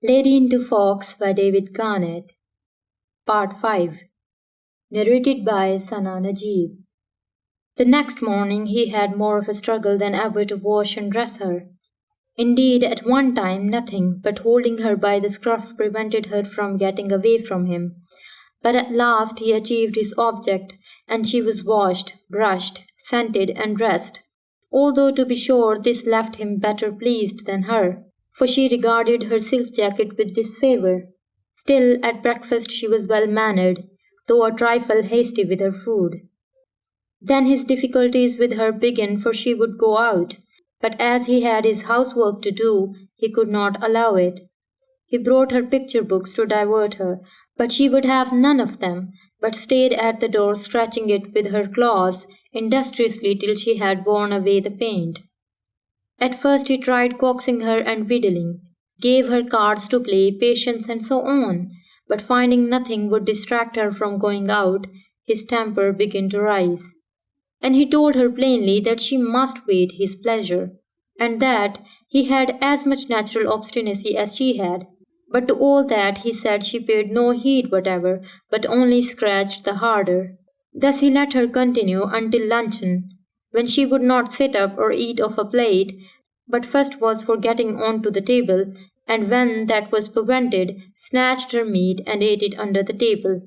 Lady into Fox by David Garnett. Part 5. Narrated by Najeeb. The next morning he had more of a struggle than ever to wash and dress her. Indeed, at one time nothing but holding her by the scruff prevented her from getting away from him. But at last he achieved his object, and she was washed, brushed, scented, and dressed. Although to be sure this left him better pleased than her, for she regarded her silk jacket with disfavour. Still, at breakfast she was well mannered, though a trifle hasty with her food. Then his difficulties with her began, for she would go out, but as he had his housework to do, he could not allow it. He brought her picture books to divert her, but she would have none of them, but stayed at the door scratching it with her claws industriously till she had worn away the paint. At first he tried coaxing her and wheedling, gave her cards to play, patience, and so on, but finding nothing would distract her from going out, his temper began to rise. And he told her plainly that she must wait his pleasure, and that he had as much natural obstinacy as she had. But to all that he said she paid no heed whatever, but only scratched the harder. Thus he let her continue until luncheon, when she would not sit up or eat off a plate, but first was for getting on to the table, and when that was prevented, snatched her meat and ate it under the table.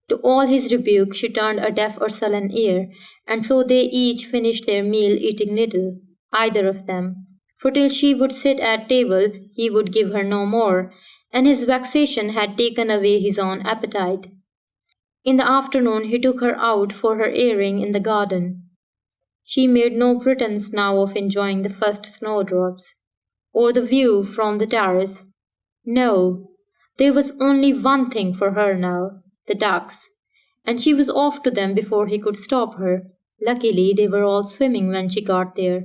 To all his rebuke she turned a deaf or sullen ear, and so they each finished their meal eating little, either of them. For till she would sit at table he would give her no more, and his vexation had taken away his own appetite. In the afternoon he took her out for her airing in the garden. She made no pretence now of enjoying the first snowdrops, or the view from the terrace. No, there was only one thing for her now, the ducks, and she was off to them before he could stop her. Luckily they were all swimming when she got there,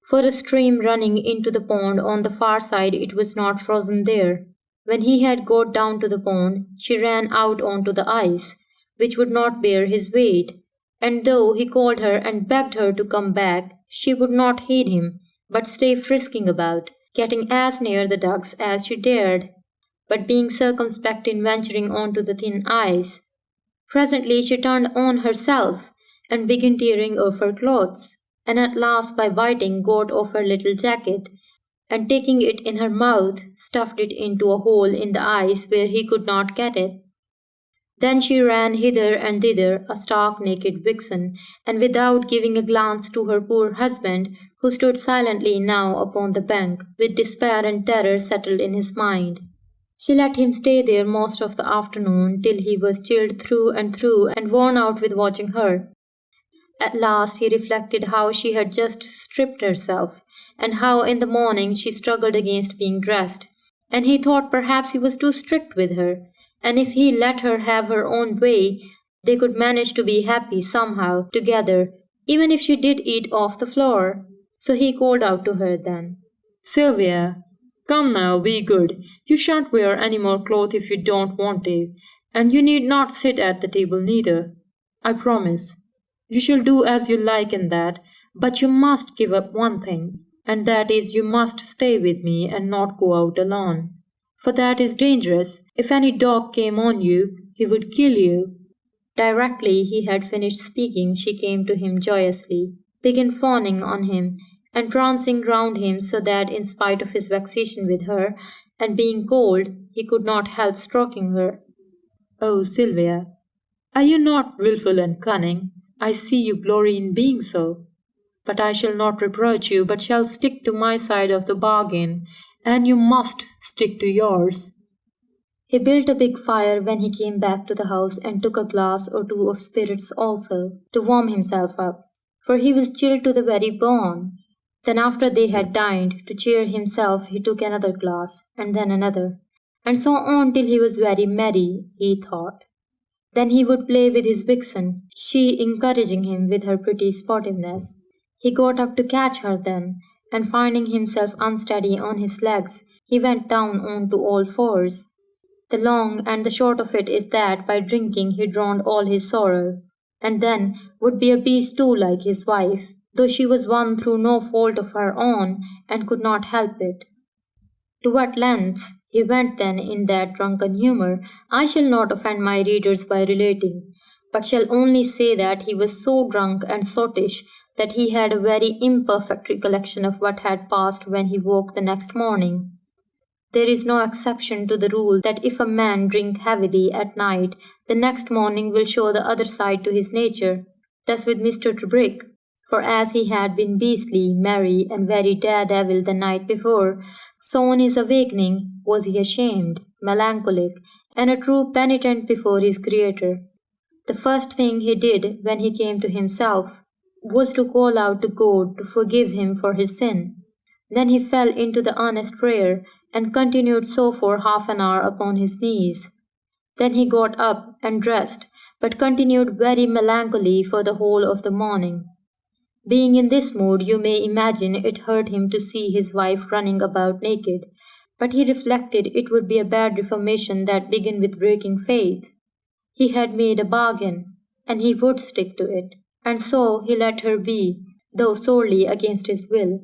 for a stream running into the pond on the far side it was not frozen there. When he had got down to the pond, she ran out onto the ice, which would not bear his weight, and though he called her and begged her to come back, she would not heed him, but stay frisking about, getting as near the ducks as she dared, but being circumspect in venturing onto the thin ice. Presently she turned on herself, and began tearing off her clothes, and at last by biting got off her little jacket, and taking it in her mouth, stuffed it into a hole in the ice where he could not get it. Then she ran hither and thither, a stark naked vixen, and without giving a glance to her poor husband, who stood silently now upon the bank, with despair and terror settled in his mind. She let him stay there most of the afternoon till he was chilled through and worn out with watching her. At last he reflected how she had just stripped herself, and how in the morning she struggled against being dressed, and he thought perhaps he was too strict with her, and if he let her have her own way, they could manage to be happy somehow together, even if she did eat off the floor. So he called out to her then, "Sylvia, come now, be good. You shan't wear any more clothes if you don't want to, and you need not sit at the table neither. I promise. You shall do as you like in that, but you must give up one thing, and that is you must stay with me and not go out alone. For that is dangerous. If any dog came on you, he would kill you." Directly he had finished speaking, she came to him joyously, began fawning on him, and prancing round him so that in spite of his vexation with her, and being cold, he could not help stroking her. "Oh, Sylvia, are you not wilful and cunning? I see you glory in being so. But I shall not reproach you, but shall stick to my side of the bargain, and you must stick to yours." He built a big fire when he came back to the house and took a glass or two of spirits also, to warm himself up, for he was chilled to the very bone. Then after they had dined, to cheer himself he took another glass, and then another, and so on till he was very merry, he thought. Then he would play with his vixen, she encouraging him with her pretty sportiveness. He got up to catch her then, and finding himself unsteady on his legs, he went down on to all fours. The long and the short of it is that by drinking he drowned all his sorrow, and then would be a beast too like his wife, though she was one through no fault of her own, and could not help it. To what lengths he went then in that drunken humour, I shall not offend my readers by relating, but shall only say that he was so drunk and sottish that he had a very imperfect recollection of what had passed when he woke the next morning. There is no exception to the rule that if a man drink heavily at night, the next morning will show the other side to his nature. Thus with Mr. Trubrick, for as he had been beastly, merry, and very daredevil the night before, so on his awakening was he ashamed, melancholic, and a true penitent before his Creator. The first thing he did when he came to himself was to call out to God to forgive him for his sin. Then he fell into the earnest prayer, and continued so for half an hour upon his knees. Then he got up and dressed, but continued very melancholy for the whole of the morning. Being in this mood, you may imagine it hurt him to see his wife running about naked, but he reflected it would be a bad reformation that began with breaking faith. He had made a bargain, and he would stick to it, and so he let her be, though sorely against his will.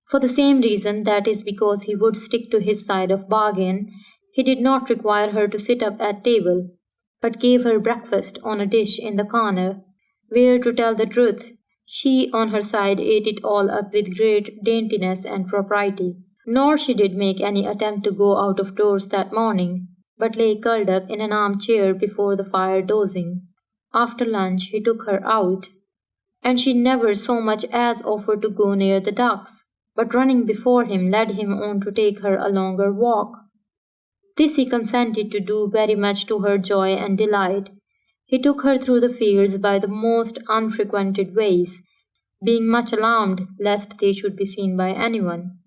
For the same reason, that is because he would stick to his side of bargain, he did not require her to sit up at table, but gave her breakfast on a dish in the corner, where, to tell the truth, she on her side ate it all up with great daintiness and propriety. Nor she did make any attempt to go out of doors that morning, but lay curled up in an armchair before the fire dozing. After lunch he took her out, and she never so much as offered to go near the ducks, but running before him led him on to take her a longer walk. This he consented to do very much to her joy and delight. He took her through the fields by the most unfrequented ways, being much alarmed lest they should be seen by anyone.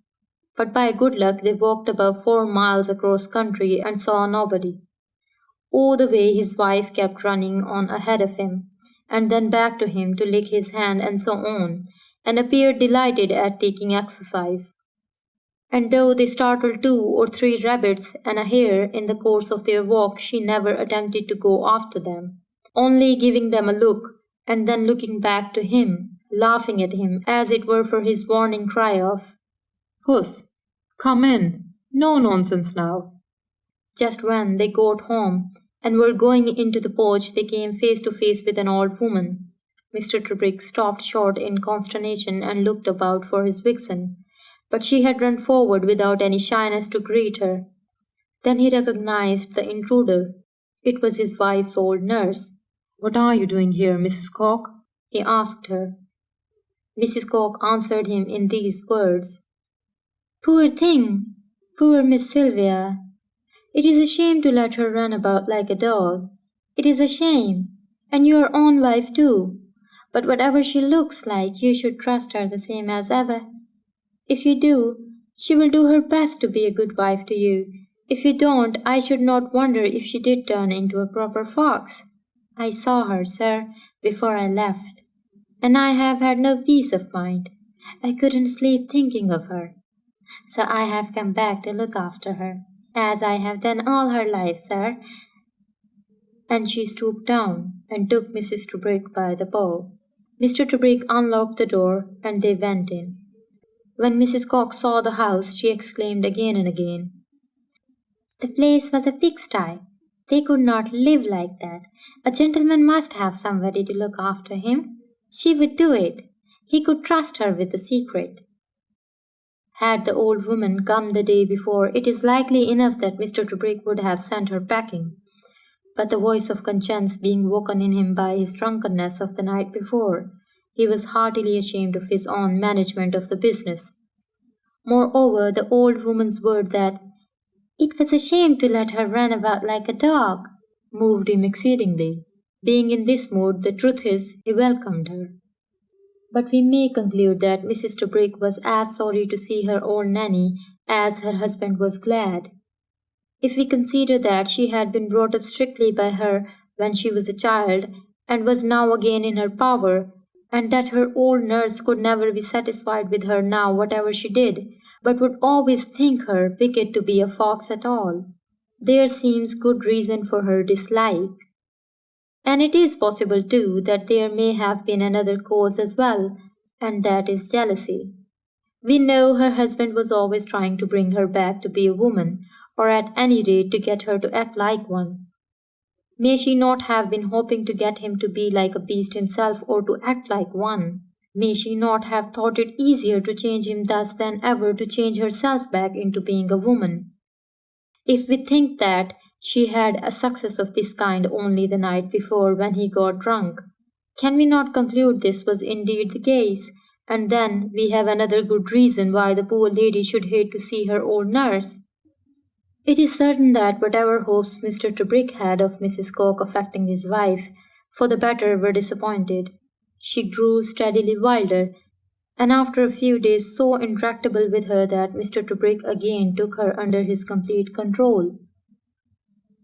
But by good luck they walked above 4 miles across country and saw nobody. All the way his wife kept running on ahead of him, and then back to him to lick his hand and so on, and appeared delighted at taking exercise. And though they startled 2 or 3 rabbits and a hare in the course of their walk, she never attempted to go after them, only giving them a look, and then looking back to him, laughing at him as it were for his warning cry of, Puss, come in. No nonsense now. Just when they got home and were going into the porch, they came face to face with an old woman. Mr. Trubrick stopped short in consternation and looked about for his vixen, but she had run forward without any shyness to greet her. Then he recognized the intruder. It was his wife's old nurse. What are you doing here, Mrs. Cock? He asked her. Mrs. Cock answered him in these words. Poor thing! Poor Miss Sylvia! It is a shame to let her run about like a dog. It is a shame, and your own wife too. But whatever she looks like, you should trust her the same as ever. If you do, she will do her best to be a good wife to you. If you don't, I should not wonder if she did turn into a proper fox. I saw her, sir, before I left, and I have had no peace of mind. I couldn't sleep thinking of her. So I have come back to look after her, as I have done all her life, sir. And she stooped down and took Mrs. Trubrick by the paw. Mr. Trubrick unlocked the door, and they went in. When Mrs. Cox saw the house, she exclaimed again and again, The place was a pigsty. They could not live like that. A gentleman must have somebody to look after him. She would do it. He could trust her with the secret. Had the old woman come the day before, it is likely enough that Mr. Trubrick would have sent her packing. But the voice of conscience being woken in him by his drunkenness of the night before, he was heartily ashamed of his own management of the business. Moreover, the old woman's word that it was a shame to let her run about like a dog moved him exceedingly. Being in this mood, the truth is, he welcomed her. But we may conclude that Mrs. Trubrick was as sorry to see her old nanny as her husband was glad. If we consider that she had been brought up strictly by her when she was a child, and was now again in her power, and that her old nurse could never be satisfied with her now whatever she did, but would always think her wicked to be a fox at all, there seems good reason for her dislike. And it is possible, too, that there may have been another cause as well, and that is jealousy. We know her husband was always trying to bring her back to be a woman, or at any rate to get her to act like one. May she not have been hoping to get him to be like a beast himself or to act like one? May she not have thought it easier to change him thus than ever to change herself back into being a woman? If we think that she had a success of this kind only the night before when he got drunk, can we not conclude this was indeed the case? And then we have another good reason why the poor lady should hate to see her old nurse. It is certain that whatever hopes Mr. Trubrick had of Mrs. Coke affecting his wife for the better were disappointed. She grew steadily wilder, and after a few days so intractable with her that Mr. Trubrick again took her under his complete control.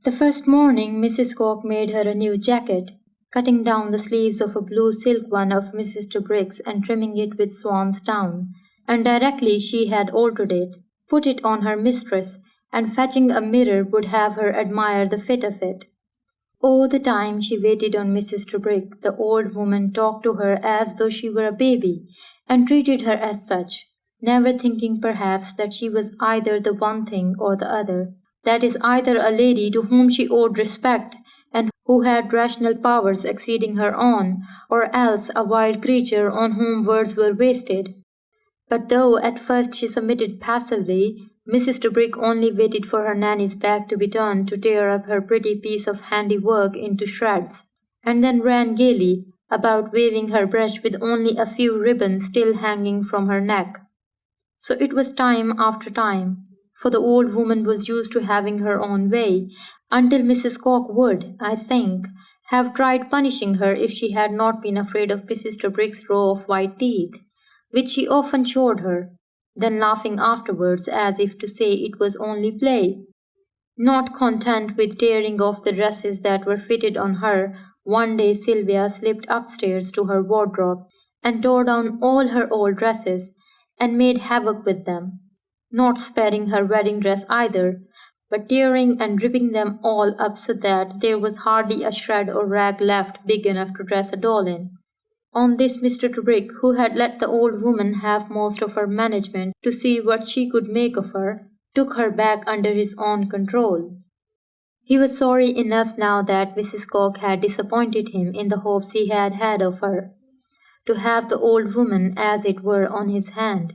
The first morning Mrs. Coke made her a new jacket, cutting down the sleeves of a blue silk one of Mrs. Trubrick's and trimming it with swan's down, and directly she had altered it, put it on her mistress, and fetching a mirror would have her admire the fit of it. All the time she waited on Mrs. Trubrick, the old woman talked to her as though she were a baby, and treated her as such, never thinking perhaps that she was either the one thing or the other, that is, either a lady to whom she owed respect and who had rational powers exceeding her own, or else a wild creature on whom words were wasted. But though at first she submitted passively, Mrs. Trubrick only waited for her nanny's back to be turned to tear up her pretty piece of handiwork into shreds, and then ran gaily about waving her brush with only a few ribbons still hanging from her neck. So it was time after time, for the old woman was used to having her own way, until Mrs. Coke would, I think, have tried punishing her if she had not been afraid of Mrs. Trubrick's row of white teeth, which she often showed her, then laughing afterwards as if to say it was only play. Not content with tearing off the dresses that were fitted on her, one day Sylvia slipped upstairs to her wardrobe and tore down all her old dresses and made havoc with them, not sparing her wedding dress either, but tearing and ripping them all up so that there was hardly a shred or rag left big enough to dress a doll in. On this Mr. Trubrick, who had let the old woman have most of her management to see what she could make of her, took her back under his own control. He was sorry enough now that Mrs. Coke had disappointed him in the hopes he had had of her, to have the old woman, as it were, on his hand.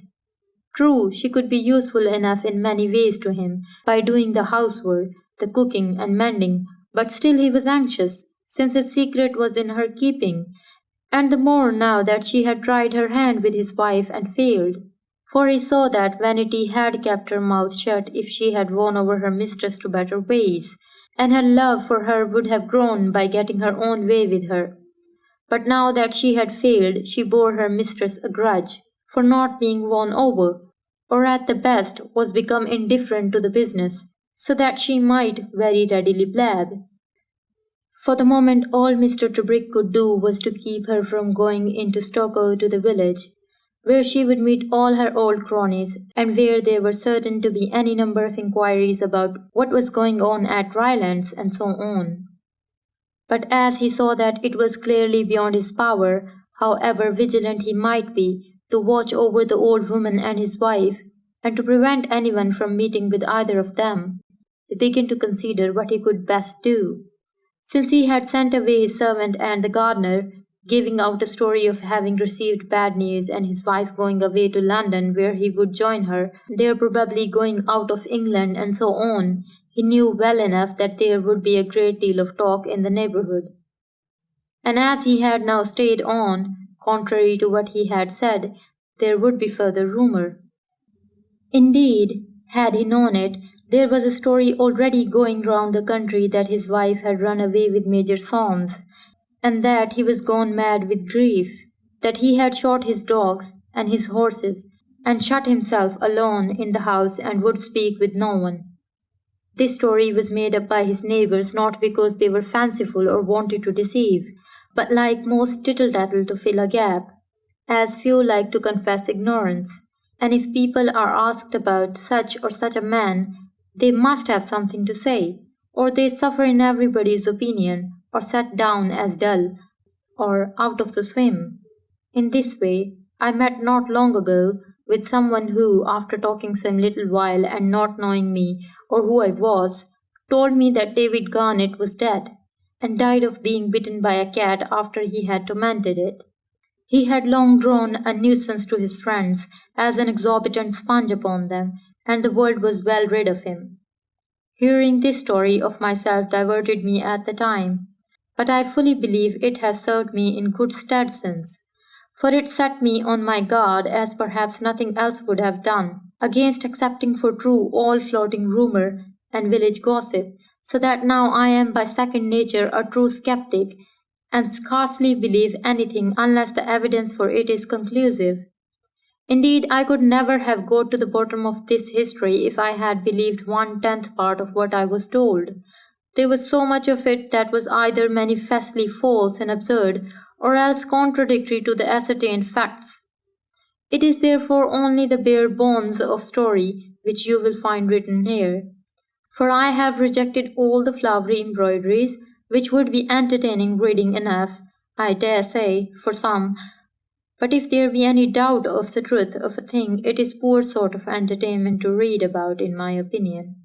True, she could be useful enough in many ways to him, by doing the housework, the cooking and mending, but still he was anxious, since his secret was in her keeping, and the more now that she had tried her hand with his wife and failed. For he saw that vanity had kept her mouth shut if she had won over her mistress to better ways, and her love for her would have grown by getting her own way with her. But now that she had failed, she bore her mistress a grudge for not being won over, or at the best was become indifferent to the business, so that she might very readily blab. For the moment all Mr. Trubrick could do was to keep her from going into Stokoe to the village, where she would meet all her old cronies, and where there were certain to be any number of inquiries about what was going on at Rylands and so on. But as he saw that it was clearly beyond his power, however vigilant he might be, to watch over the old woman and his wife, and to prevent anyone from meeting with either of them, he began to consider what he could best do. Since he had sent away his servant and the gardener, giving out a story of having received bad news and his wife going away to London where he would join her, they probably going out of England and so on, he knew well enough that there would be a great deal of talk in the neighbourhood. And as he had now stayed on, contrary to what he had said, there would be further rumour. Indeed, had he known it, there was a story already going round the country that his wife had run away with Major Solmes, and that he was gone mad with grief, that he had shot his dogs and his horses, and shut himself alone in the house and would speak with no one. This story was made up by his neighbours not because they were fanciful or wanted to deceive, but like most tittle-tattle to fill a gap, as few like to confess ignorance. And if people are asked about such or such a man, they must have something to say, or they suffer in everybody's opinion, or set down as dull, or out of the swim. In this way, I met not long ago with someone who, after talking some little while and not knowing me or who I was, told me that David Garnett was dead and died of being bitten by a cat after he had tormented it. He had long grown a nuisance to his friends as an exorbitant sponge upon them, and the world was well rid of him. Hearing this story of myself diverted me at the time, but I fully believe it has served me in good stead since, for it set me on my guard as perhaps nothing else would have done, against accepting for true all floating rumour and village gossip, so that now I am by second nature a true skeptic and scarcely believe anything unless the evidence for it is conclusive. Indeed, I could never have got to the bottom of this history if I had believed 1/10 part of what I was told. There was so much of it that was either manifestly false and absurd, or else contradictory to the ascertained facts. It is therefore only the bare bones of story which you will find written here. For I have rejected all the flowery embroideries, which would be entertaining reading enough, I dare say, for some, but if there be any doubt of the truth of a thing, it is poor sort of entertainment to read about, in my opinion.